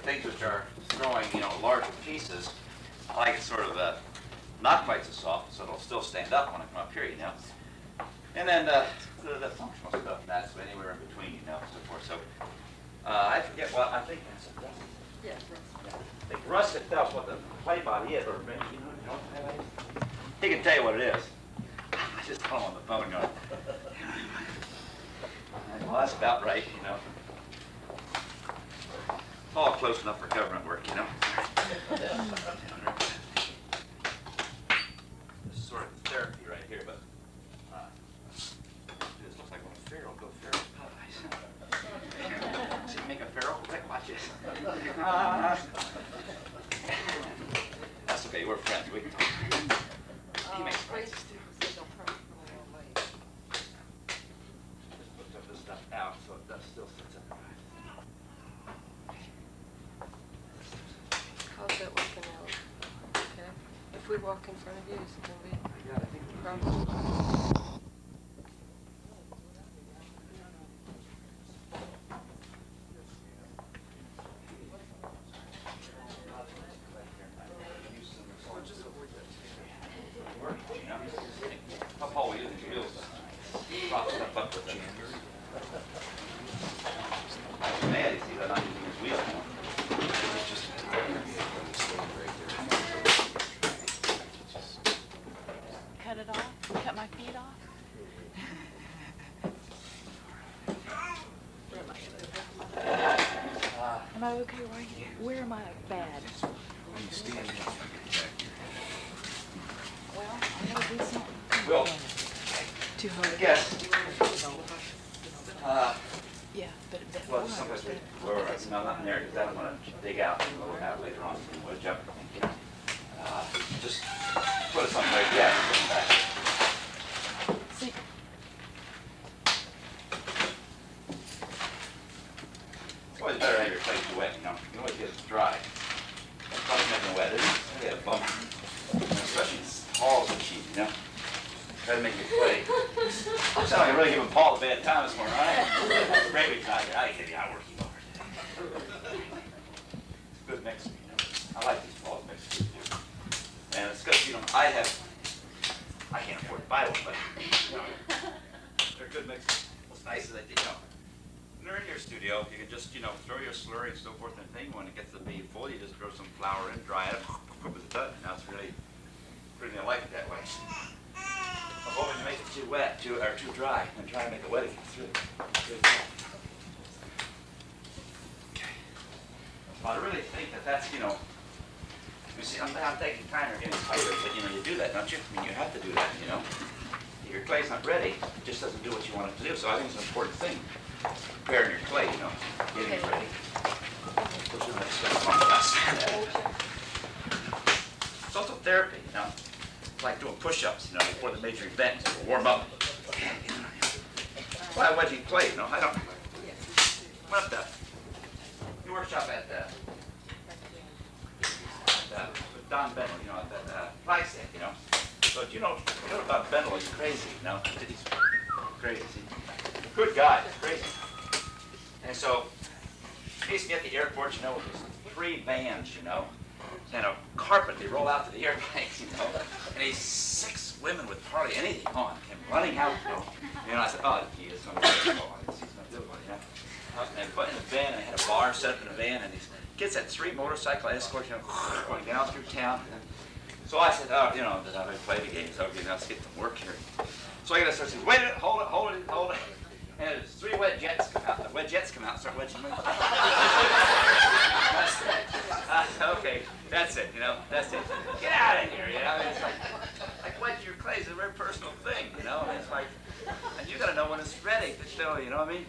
things which are throwing, larger pieces, I like it sort of not quite so soft, so it'll still stand up when I come up here, And then the functional stuff, and that's anywhere in between, so forth. So I forget what I think that's a rust. Yeah. I think rust itself, what the play body is, or he can tell you what it is. I just call him on the phone going, well, that's about right, All close enough for government work, This is sort of therapy right here, but this looks like when a pharaoh go pharaoh's Popeyes. See, make a pharaoh? Watch this. That's okay, we're friends. We can talk. He makes friends too. Just put this stuff out so it still sits up. How's that working out? Okay. If we walk in front of you, is it going to be Yeah, I think a problem? Cut it off? Cut my feet off? Am I okay right here? Where am I bad? Well, I'm going to do something. Well, Too hard. yes. Yeah, but Well, sometimes no, not in there, because I don't want to dig out and lower out later on. We'll jump. Just put it someplace. Yeah. see, It's always better to have your place wet, You can always get it dry. That's probably making it wet, isn't it? It'll get a bummer. Especially in halls and cheap, Try to make it play. You sound like I'm really giving Paul a bad time this morning, all right? Great week tonight. I can't be out working over today. It's a good mix, I like these fall mixes too. And it's good, I can't afford to buy one, but, they're good mixes. What's nice is that, when they're in your studio, you can just, throw your slurry and so forth and thing. When it gets to be full, you just throw some flour in, dry it, quick as a done. Now it's really, I like it that way. I'm hoping to make it too wet, or too dry, and try and make it wet again. It's really good. Okay. Well, I really think that's, you see, I'm taking time or getting tighter, but you do that, don't you? I mean, you have to do that, If your clay's not ready, it just doesn't do what you want it to do. So I think it's an important thing, preparing your clay, getting it ready. It's also therapy, It's like doing push-ups, before the major event, to warm up. Well, I wedging clay, I don't. What the? You workshop at with Don Bennell, at that flagstaff, So if you know about Bennell, he's crazy, He's crazy. Good guy, crazy. And so he used to get the airport, with these 3 vans, and a carpet they roll out to the airplanes, and these 6 women with hardly anything on came running out, And I said, oh, gee, it's going to be good one, And put in a van, and I had a bar set up in a van, and these kids had 3 motorcycle escorts, going down through town. So I said, oh, that I play the game, so let's get to work here. So I got to start saying, wait a minute, hold it. And there's 3 wet jets come out. The wet jets come out and start wedging me. Okay, that's it, that's it. Get out of here, It's like wedging your clay is a very personal thing, And it's like, and you got to know when it's ready to show, you know what I mean?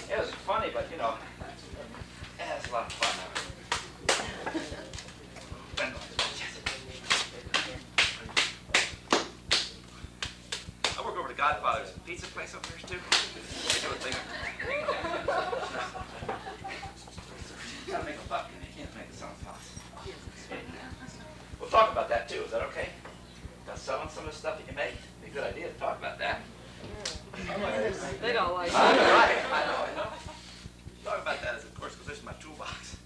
It was funny, but, it's a lot of fun. I work over to Godfather's pizza place up there, too. They do a thing. You gotta make a buck, and you can't make it sound fast. We'll talk about that, too. Is that okay? About selling some of the stuff that you make? It'd be a good idea to talk about that. They don't like I know. Talk about that, as of course, because this is my toolbox.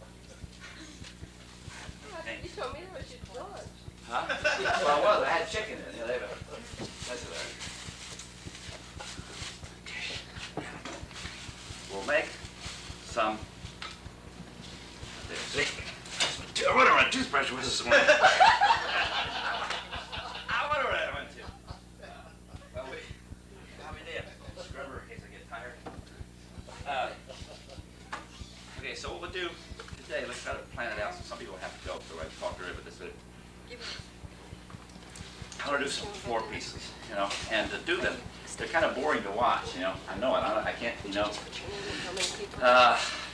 will make some. See? I wonder where my toothbrush was this morning. I wonder where that went to. Well, we did. Scrubber in case I get tired. Okay, so what we'll do today, let's try to plan it out. So some people have to go, so I talked earlier about this. But I want to do some 4 pieces, you know, and to do them, they're kind of boring to watch, you know. I know it. I can't, you know.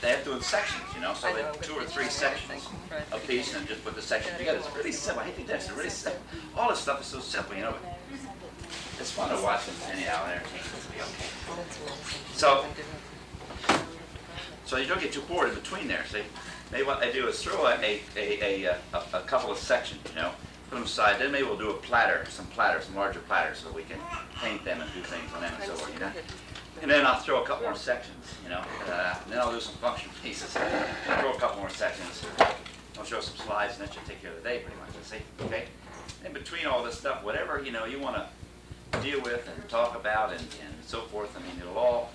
They have to do it in sections, you know. So they have 2 or 3 sections a piece, and just put the sections together. It's really simple. I hate to do this. It's really simple. All this stuff is so simple, you know. But it's fun to watch them anyhow. So you don't get too bored in between there. See, maybe what I do is throw a couple of sections, you know. Put them aside. Then maybe we'll do some larger platters, so we can paint them and do things on them and so forth, you know. And then I'll throw a couple more sections, you know. And then I'll do some function pieces. Throw a couple more sections. I'll show some slides, and that should take care of the day pretty much. See, okay. In between all this stuff, whatever you know you want to deal with and talk about and so forth. I mean, it'll all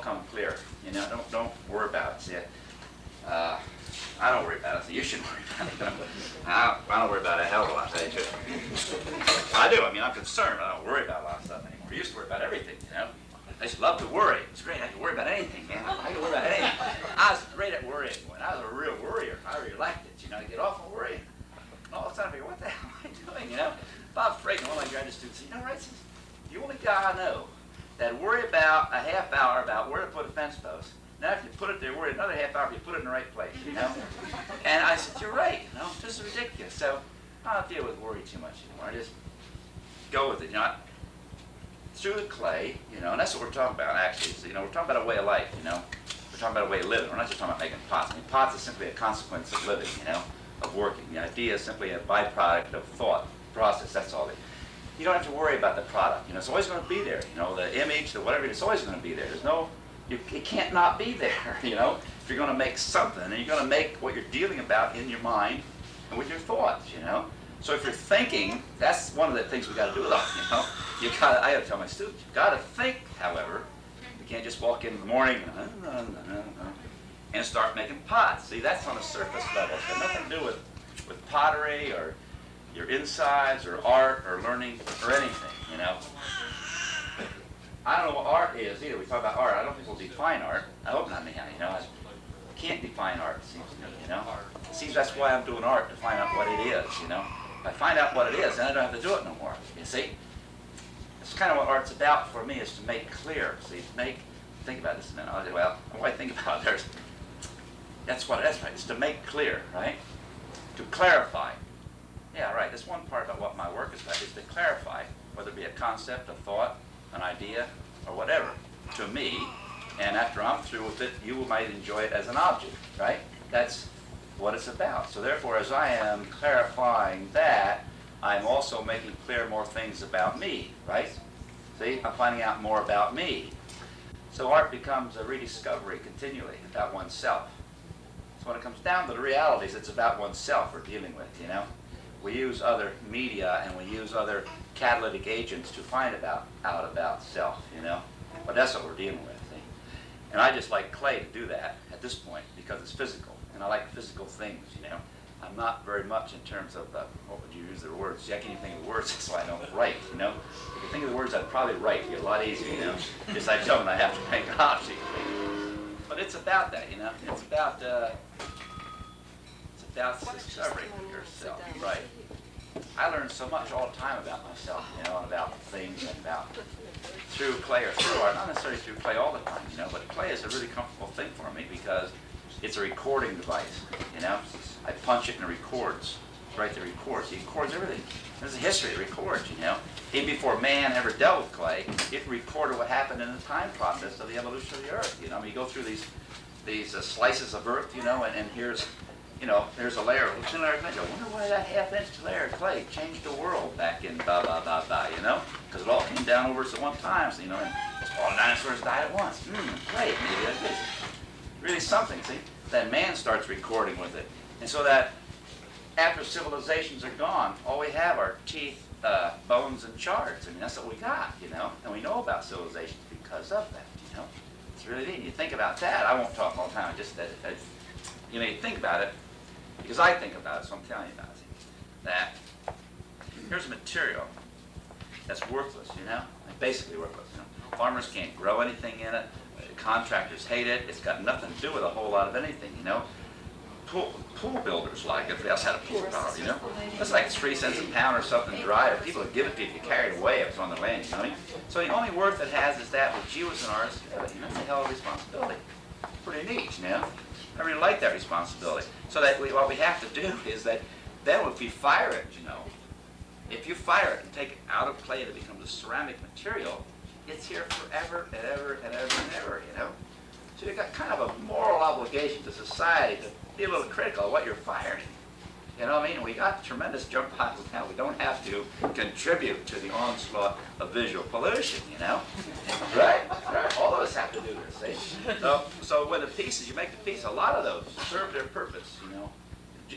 come clear. You know, don't worry about it. See. I don't worry about it, so you shouldn't worry about it. I don't worry about it a hell of a lot, I tell you the truth. I do, I mean, I'm concerned, but I don't worry about a lot of stuff anymore. I used to worry about everything, you know. I used to love to worry. It's great, I could worry about anything, man. I could worry about anything. I was great at worrying when I was a real worrier. I really liked it, you know, to get off of worrying. And all of a sudden I figure, what the hell am I doing, you know? Bob Fragan, one of my graduate students, you know, Reitz, the only guy I know that worry about a half hour about where to put a fence post. Now, if you put it there, worry another half hour if you put it in the right place, you know? And I said, you're right, you know, this is ridiculous. So I don't deal with worry too much anymore. I just go with it, you know. Through the clay, you know, and that's what we're talking about, actually. So, you know, we're talking about a way of life, you know. We're talking about a way of living. We're not just talking about making pots. I mean, pots is simply a consequence of living, you know, of working. The idea is simply a byproduct of thought process. That's all. You don't have to worry about the product. You know, it's always going to be there. You know, the image, the whatever, it's always going to be there. There's no... It can't not be there, you know. If you're going to make something, and you're going to make what you're dealing about in your mind and with your thoughts, you know. So if you're thinking, that's one of the things we got to do, though, you know. I got to tell my students, you've got to think. However, you can't just walk in the morning and start making pots. See, that's on a surface level. It's got nothing to do with pottery or your insides or art or learning or anything, you know. I don't know what art is either. We talk about art. I don't think we'll define art. I hope not anyhow, you know. I can't define art, it seems to me, you know. It seems that's why I'm doing art, to find out what it is, you know. If I find out what it is, then I don't have to do it no more, you see. It's kind of what art's about for me, is to make clear. See, think about this a minute. I'll say, well, what do I think about it? That's what it is, right? It's to make clear, right? To clarify. Yeah, right. That's one part about what my work is about, is to clarify, whether it be a concept, a thought, an idea, or whatever, to me, and after I'm through with it, you might enjoy it as an object, right? That's what it's about. So therefore, as I am clarifying that, I'm also making clear more things about me, right? See, I'm finding out more about me. So art becomes a rediscovery continually about oneself. So when it comes down to the realities, it's about oneself we're dealing with, you know? We use other media and we use other catalytic agents to find out about self, you know? But that's what we're dealing with, see? And I just like clay to do that at this point because it's physical, and I like physical things, you know? I'm not very much in terms of, what would you use the words? See, I can't even think of the words, that's why I don't write, you know? If you think of the words, I'd probably write. It'd be a lot easier, you know? Just I don't, I have to make an object. But it's about that, you know? It's about discovering yourself, right? I learn so much all the time about myself, you know, and about things and about through clay or through art, not necessarily through clay all the time, you know, but clay is a really comfortable thing for me because it's a recording device, you know. I punch it and it records. Right, it records. It records everything. There's a history, it records, you know. Even before man ever dealt with clay, it recorded what happened in the time process of the evolution of the earth, you know. I mean, you go through these slices of earth, you know, and here's, you know, there's a layer of thin layer of clay. I wonder why that half-inch layer of clay changed the world back in you know? Because it all came down over us at one time, so, you know, and all the dinosaurs died at once. Great, maybe that's really something, see? Then man starts recording with it. And so that after civilizations are gone, all we have are teeth, bones, and shards. I mean, that's what we got, you know? And we know about civilizations because of that, you know? It's really neat. You think about that. I won't talk all the time. Just that, you know, you think about it, because I think about it, so I'm telling you about it. That here's a material that's worthless, you know, like basically worthless. You know, farmers can't grow anything in it. Contractors hate it. It's got nothing to do with a whole lot of anything, you know. Pool builders like it. If they else had a pool power, you know. That's like 3 cents a pound or something dry. Or people would give it to you if you carried it away if it's on the land, you know what I mean? So the only worth it has is that which you as an artist, you know, it's a hell of a responsibility. Pretty neat, you know. I really like that responsibility. So that what we have to do is that then if you fire it, you know, if you fire it and take it out of clay and it becomes a ceramic material, it's here forever and ever and ever and ever, you know. So you've got kind of a moral obligation to society to be a little critical of what you're firing. You know what I mean? We got tremendous jump piles now. We don't have to contribute to the onslaught of visual pollution, you know? Right? Right. All of us have to do this, see? So when the pieces, you make the piece, a lot of those serve their purpose, you know,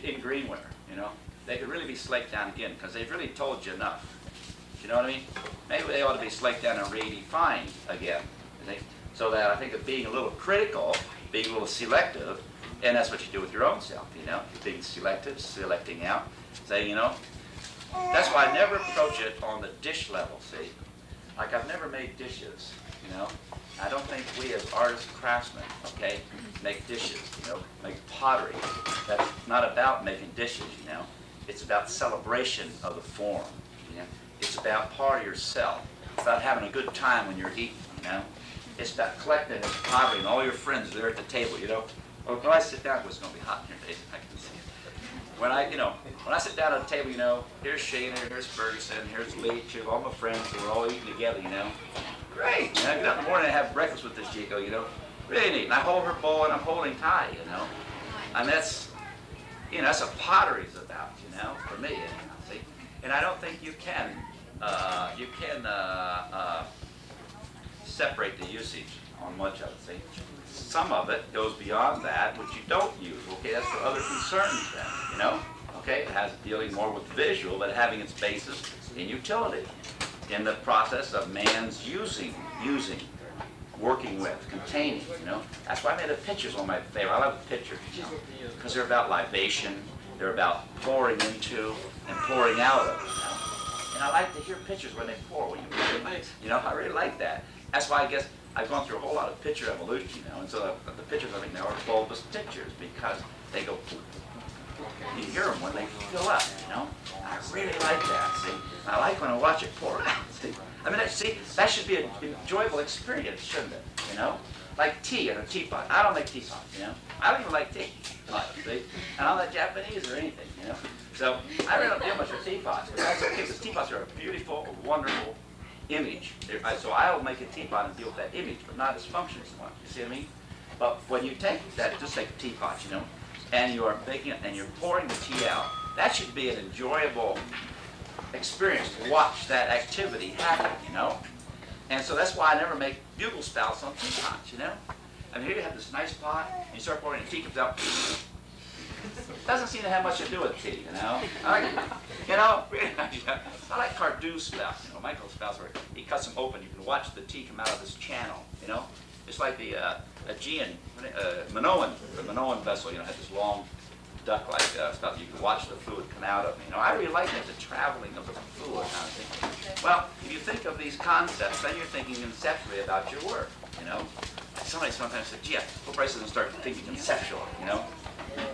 in greenware, you know? They could really be slaked down again because they've really told you enough. You know what I mean? Maybe they ought to be slaked down and redefined again. You think? So that I think of being a little critical, being a little selective, and that's what you do with your own self, you know? You're being selective, selecting out, saying, you know, that's why I never approach it on the dish level, see? Like I've never made dishes, you know? I don't think we as artists, craftsmen, okay, make dishes, you know, make pottery. That's not about making dishes, you know? It's about celebration of the form, you know? It's about part of yourself. It's about having a good time when you're eating, you know? It's about collecting this pottery and all your friends are there at the table, you know? Well, when I sit down, it's going to be hot in here, Dave. I can see it. When I sit down at the table, you know, here's Shana, here's Ferguson, here's Leach, all my friends, and we're all eating together, you know. Great. And I get up in the morning and have breakfast with this Chico, you know. Really neat. And I hold her bowl and I'm holding Ty, you know. And that's, you know, that's what pottery's about, you know, for me, see. And I don't think you can separate the usage on much of it, see. Some of it goes beyond that, which you don't use. Okay, that's for other concerns then, you know? Okay, it has dealing more with visual, but having its basis in utility, in the process of man's using, working with, containing, you know? That's why I made the pictures one of my favorite. I love the pictures, you know, because they're about libation, they're about pouring into and pouring out of, you know? And I like to hear pictures when they pour. You know, I really like that. That's why I guess I've gone through a whole lot of picture evolution, you know, and so the pictures I think now are bulbous pictures because they go, you hear them when they fill up, you know. I really like that, see. I like when I watch it pour out, see. I mean, that should be an enjoyable experience, shouldn't it, you know? Like tea in a teapot. I don't make teapots, you know. I don't even like tea, see. And I'm not Japanese or anything, you know. So I really don't deal much with teapots, but that's okay because teapots are a beautiful, wonderful image. So I'll make a teapot and deal with that image, but not as function as much. You see what I mean? But when you take that, just like a teapot, you know, and you are making it and you're pouring the tea out, that should be an enjoyable experience to watch that activity happen, you know. And so that's why I never make bugle spouts on teapots, you know. I mean, here you have this nice pot, and you start pouring, and the tea comes out. Doesn't seem to have much to do with tea, you know. I like Cardew spouts, you know, Michael spouts where he cuts them open. You can watch the tea come out of this channel, you know. It's like the Aegean, Minoan, the Minoan vessel, you know, had this long duck-like stuff. You can watch the fluid come out of. You know, I really like that, the traveling of the fluid kind of thing. Well, if you think of these concepts, then you're thinking conceptually about your work, you know. Somebody sometimes said, gee, I hope Bryce doesn't start thinking conceptual, you know.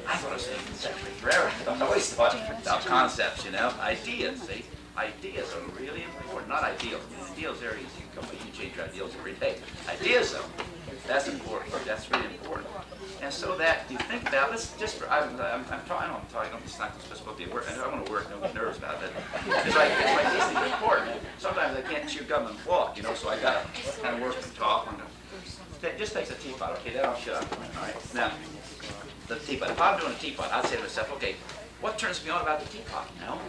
I thought I was thinking conceptually forever. I always thought about concepts, you know, ideas, see. Ideas are really important, not ideals. I mean, ideals are easy. You can change your ideals every day. Ideas, though, that's important. That's really important. And so that you think about, let's just, I'm talking, it's not supposed to be work, I don't want to work, don't get nervous about that. It's like these things are important. Sometimes I can't chew gum and walk, you know, so I got to kind of work and talk. Just take the teapot, okay, then I'll shut up. All right, now, the teapot. If I'm doing a teapot, I'd say to myself, okay, what turns me on about the teapot, you know?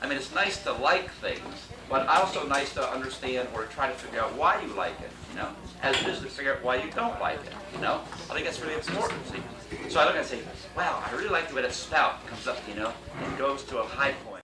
I mean, it's nice to like things, but also nice to understand or try to figure out why you like it, you know, as it is to figure out why you don't like it, you know. I think that's really important, see. So I look and say, wow, I really like the way that spout comes up, you know, and goes to a high point.